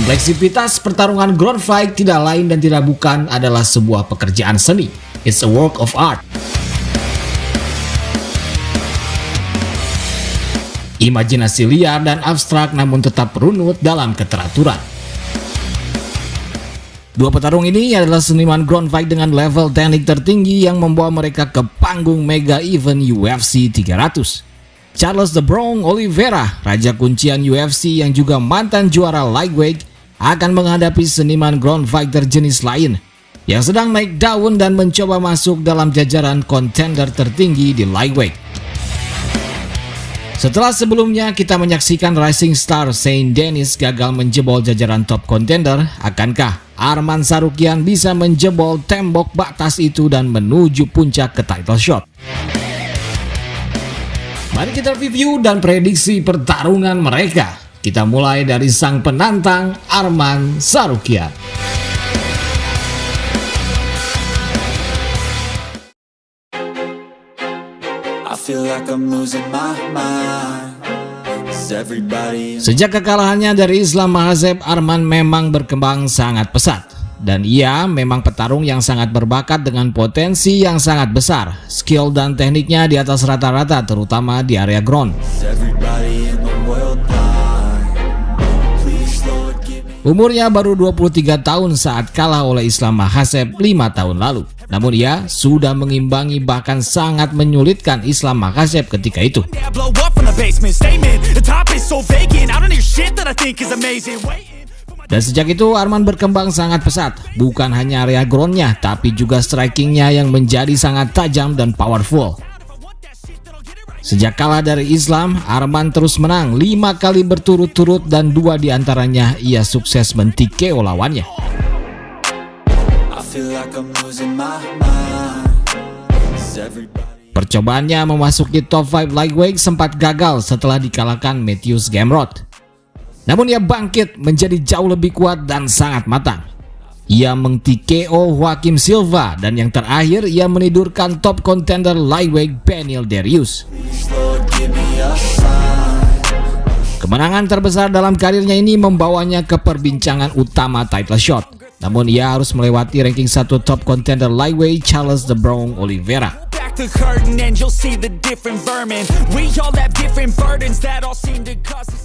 Kompleksitas pertarungan ground fight tidak lain dan tidak bukan adalah sebuah pekerjaan seni. It's a work of art. Imajinasi liar dan abstrak namun tetap runut dalam keteraturan. Dua petarung ini adalah seniman ground fight dengan level teknik tertinggi yang membawa mereka ke panggung mega event UFC 300. Charles The Bronx Oliveira, raja kuncian UFC yang juga mantan juara lightweight, akan menghadapi seniman ground fighter jenis lain yang sedang naik daun dan mencoba masuk dalam jajaran kontender tertinggi di lightweight. Setelah sebelumnya kita menyaksikan rising star Saint Denis gagal menjebol jajaran top contender, akankah Arman Tsarukyan bisa menjebol tembok batas itu dan menuju puncak ke title shot? Mari kita review dan prediksi pertarungan mereka. Kita mulai dari sang penantang Arman Tsarukyan. Sejak kekalahannya dari Islam Makhachev, Arman memang berkembang sangat pesat. Dan ia memang petarung yang sangat berbakat dengan potensi yang sangat besar. Skill dan tekniknya di atas rata-rata, terutama di area ground. Umurnya baru 23 tahun saat kalah oleh Islam Makhachev 5 tahun lalu. Namun ia sudah mengimbangi bahkan sangat menyulitkan Islam Makhachev ketika itu. Dan sejak itu Arman berkembang sangat pesat, bukan hanya area groundnya tapi juga strikingnya yang menjadi sangat tajam dan powerful. Sejak kalah dari Islam, Arman terus menang 5 kali berturut-turut dan 2 diantaranya ia sukses men-TKO lawannya. Percobaannya memasuki top 5 lightweight sempat gagal setelah dikalahkan Mateusz Gamrot. Namun ia bangkit menjadi jauh lebih kuat dan sangat matang. Ia meng-TKO Joaquim Silva dan yang terakhir ia menidurkan top contender lightweight Beneil Dariush. Kemenangan terbesar dalam karirnya ini membawanya ke perbincangan utama title shot. Namun ia harus melewati ranking 1 top contender lightweight Charles The Bronx Oliveira.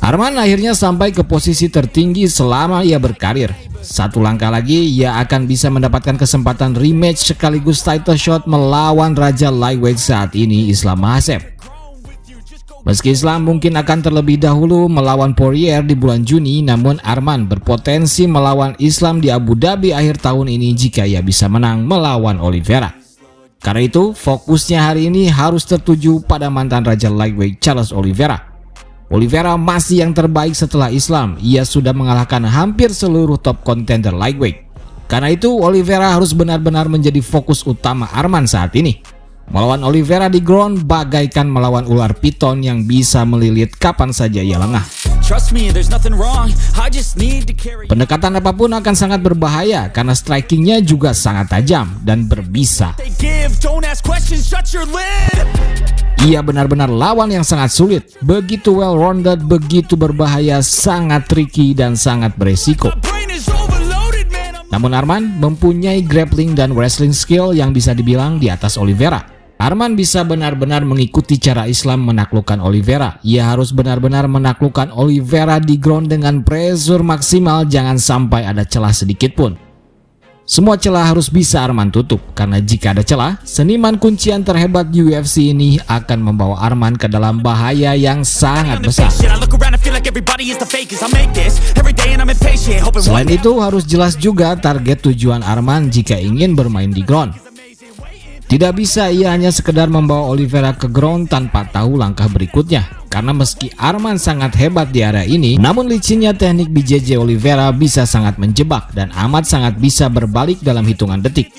Arman akhirnya sampai ke posisi tertinggi selama ia berkarir. Satu langkah lagi ia akan bisa mendapatkan kesempatan rematch sekaligus title shot melawan raja lightweight saat ini Islam Makhachev. Meski Islam mungkin akan terlebih dahulu melawan Poirier di bulan Juni, namun Arman berpotensi melawan Islam di Abu Dhabi akhir tahun ini jika ia bisa menang melawan Oliveira. Karena itu, fokusnya hari ini harus tertuju pada mantan raja lightweight Charles Oliveira. Oliveira masih yang terbaik setelah Islam. Ia sudah mengalahkan hampir seluruh top contender lightweight. Karena itu, Oliveira harus benar-benar menjadi fokus utama Arman saat ini. Melawan Oliveira di ground bagaikan melawan ular piton yang bisa melilit kapan saja ia lengah. Pendekatan apapun akan sangat berbahaya karena strikingnya juga sangat tajam dan berbisa. Ia benar-benar lawan yang sangat sulit, begitu well-rounded, begitu berbahaya, sangat tricky dan sangat beresiko. Namun Arman mempunyai grappling dan wrestling skill yang bisa dibilang di atas Oliveira. Arman bisa benar-benar mengikuti cara Islam menaklukkan Oliveira. Ia harus benar-benar menaklukkan Oliveira di ground dengan pressure maksimal, jangan sampai ada celah sedikit pun. Semua celah harus bisa Arman tutup, karena jika ada celah, seniman kuncian terhebat UFC ini akan membawa Arman ke dalam bahaya yang sangat besar. Selain itu, harus jelas juga target tujuan Arman jika ingin bermain di ground. Tidak bisa ia hanya sekedar membawa Oliveira ke ground tanpa tahu langkah berikutnya. Karena meski Arman sangat hebat di area ini, namun licinnya teknik BJJ Oliveira bisa sangat menjebak dan amat sangat bisa berbalik dalam hitungan detik.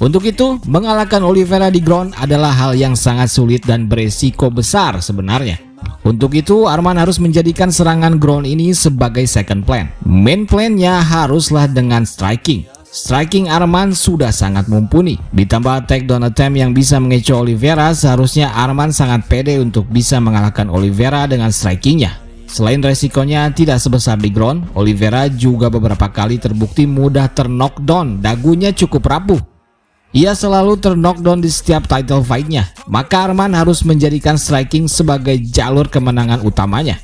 Untuk itu, mengalahkan Oliveira di ground adalah hal yang sangat sulit dan beresiko besar sebenarnya. Untuk itu, Arman harus menjadikan serangan ground ini sebagai second plan. Main plan-nya haruslah dengan striking. Striking Arman sudah sangat mumpuni. Ditambah takedown attempt yang bisa mengecoh Oliveira, seharusnya Arman sangat pede untuk bisa mengalahkan Oliveira dengan strikingnya. Selain resikonya tidak sebesar di ground, Oliveira juga beberapa kali terbukti mudah ter-knockdown, dagunya cukup rapuh. Ia selalu ter-knockdown di setiap title fight-nya, maka Arman harus menjadikan striking sebagai jalur kemenangan utamanya.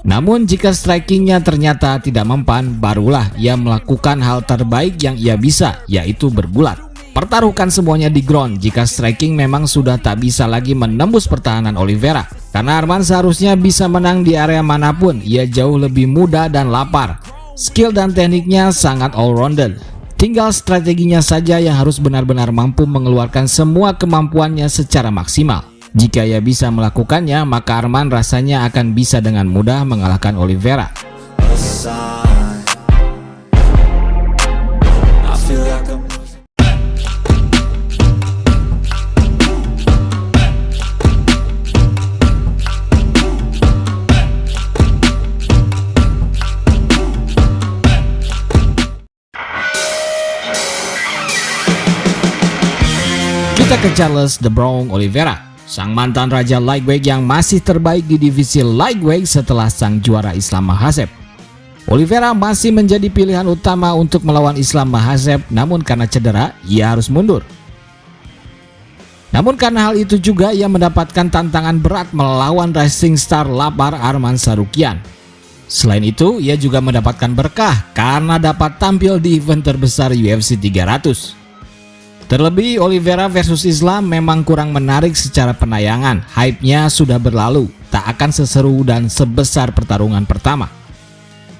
Namun jika strikingnya ternyata tidak mempan, barulah ia melakukan hal terbaik yang ia bisa, yaitu bergulat. Pertaruhkan semuanya di ground jika striking memang sudah tak bisa lagi menembus pertahanan Oliveira. Karena Arman seharusnya bisa menang di area manapun, ia jauh lebih muda dan lapar. Skill dan tekniknya sangat all-rounded. Tinggal strateginya saja yang harus benar-benar mampu mengeluarkan semua kemampuannya secara maksimal. Jika ia bisa melakukannya, maka Arman rasanya akan bisa dengan mudah mengalahkan Oliveira. Kita ke Charles The Bronx Oliveira, sang mantan raja lightweight yang masih terbaik di divisi lightweight setelah sang juara Islam Makhachev. Oliveira masih menjadi pilihan utama untuk melawan Islam Makhachev, namun karena cedera, ia harus mundur. Namun karena hal itu juga ia mendapatkan tantangan berat melawan rising star lapar Arman Tsarukyan. Selain itu, ia juga mendapatkan berkah karena dapat tampil di event terbesar UFC 300. Terlebih, Oliveira versus Islam memang kurang menarik secara penayangan. Hype-nya sudah berlalu, tak akan seseru dan sebesar pertarungan pertama.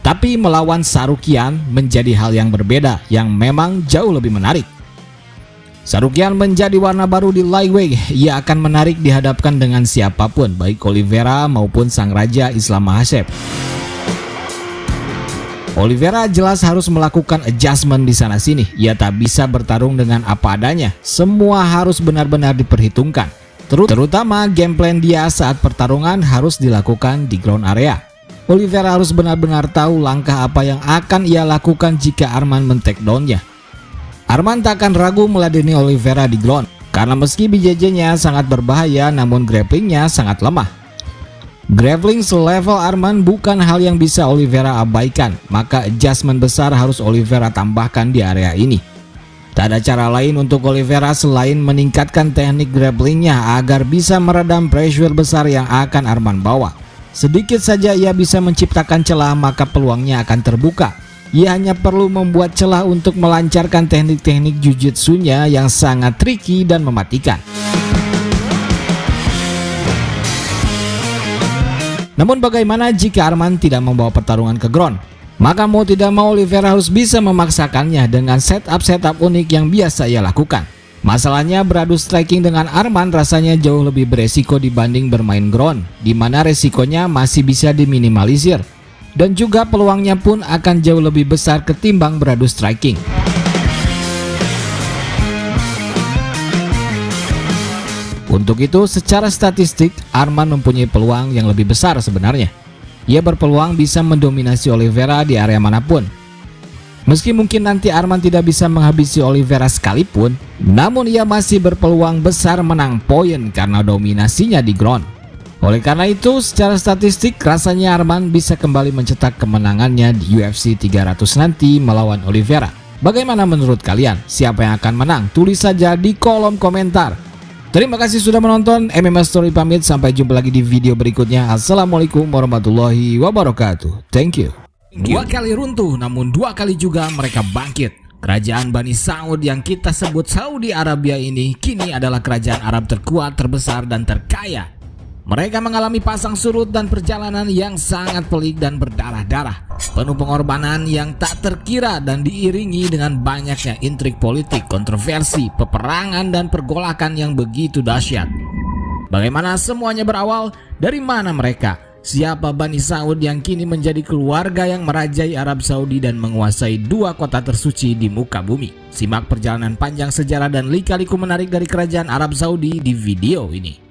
Tapi melawan Tsarukyan menjadi hal yang berbeda, yang memang jauh lebih menarik. Tsarukyan menjadi warna baru di lightweight. Ia akan menarik dihadapkan dengan siapapun, baik Oliveira maupun sang raja Islam Makhachev. Oliveira jelas harus melakukan adjustment di sana-sini. Ia tak bisa bertarung dengan apa adanya. Semua harus benar-benar diperhitungkan. Terutama game plan dia saat pertarungan harus dilakukan di ground area. Oliveira harus benar-benar tahu langkah apa yang akan ia lakukan jika Arman men-take down-nya. Arman tak akan ragu meladeni Oliveira di ground, karena meski BJJ-nya sangat berbahaya, namun grapplingnya sangat lemah. Grappling selevel Arman bukan hal yang bisa Oliveira abaikan, maka adjustment besar harus Oliveira tambahkan di area ini. Tak ada cara lain untuk Oliveira selain meningkatkan teknik grapplingnya agar bisa meredam pressure besar yang akan Arman bawa. Sedikit saja ia bisa menciptakan celah, maka peluangnya akan terbuka. Ia hanya perlu membuat celah untuk melancarkan teknik-teknik jujitsunya yang sangat tricky dan mematikan. Namun bagaimana jika Arman tidak membawa pertarungan ke ground? Maka mau tidak mau Oliveira harus bisa memaksakannya dengan setup-setup unik yang biasa ia lakukan. Masalahnya beradu striking dengan Arman rasanya jauh lebih beresiko dibanding bermain ground, di mana resikonya masih bisa diminimalisir. Dan juga peluangnya pun akan jauh lebih besar ketimbang beradu striking. Untuk itu, secara statistik, Arman mempunyai peluang yang lebih besar sebenarnya. Ia berpeluang bisa mendominasi Oliveira di area manapun. Meski mungkin nanti Arman tidak bisa menghabisi Oliveira sekalipun, namun ia masih berpeluang besar menang poin karena dominasinya di ground. Oleh karena itu, secara statistik, rasanya Arman bisa kembali mencetak kemenangannya di UFC 300 nanti melawan Oliveira. Bagaimana menurut kalian? Siapa yang akan menang? Tulis saja di kolom komentar. Terima kasih sudah menonton. MMA Story pamit, sampai jumpa lagi di video berikutnya. Assalamualaikum warahmatullahi wabarakatuh. Thank you. Dua kali runtuh, namun dua kali juga mereka bangkit. Kerajaan Bani Saud yang kita sebut Saudi Arabia ini kini adalah kerajaan Arab terkuat, terbesar, dan terkaya. Mereka mengalami pasang surut dan perjalanan yang sangat pelik dan berdarah-darah, penuh pengorbanan yang tak terkira dan diiringi dengan banyaknya intrik politik, kontroversi, peperangan, dan pergolakan yang begitu dahsyat. Bagaimana semuanya berawal? Dari mana mereka? Siapa Bani Saud yang kini menjadi keluarga yang merajai Arab Saudi dan menguasai dua kota tersuci di muka bumi? Simak perjalanan panjang sejarah dan lika-liku menarik dari kerajaan Arab Saudi di video ini.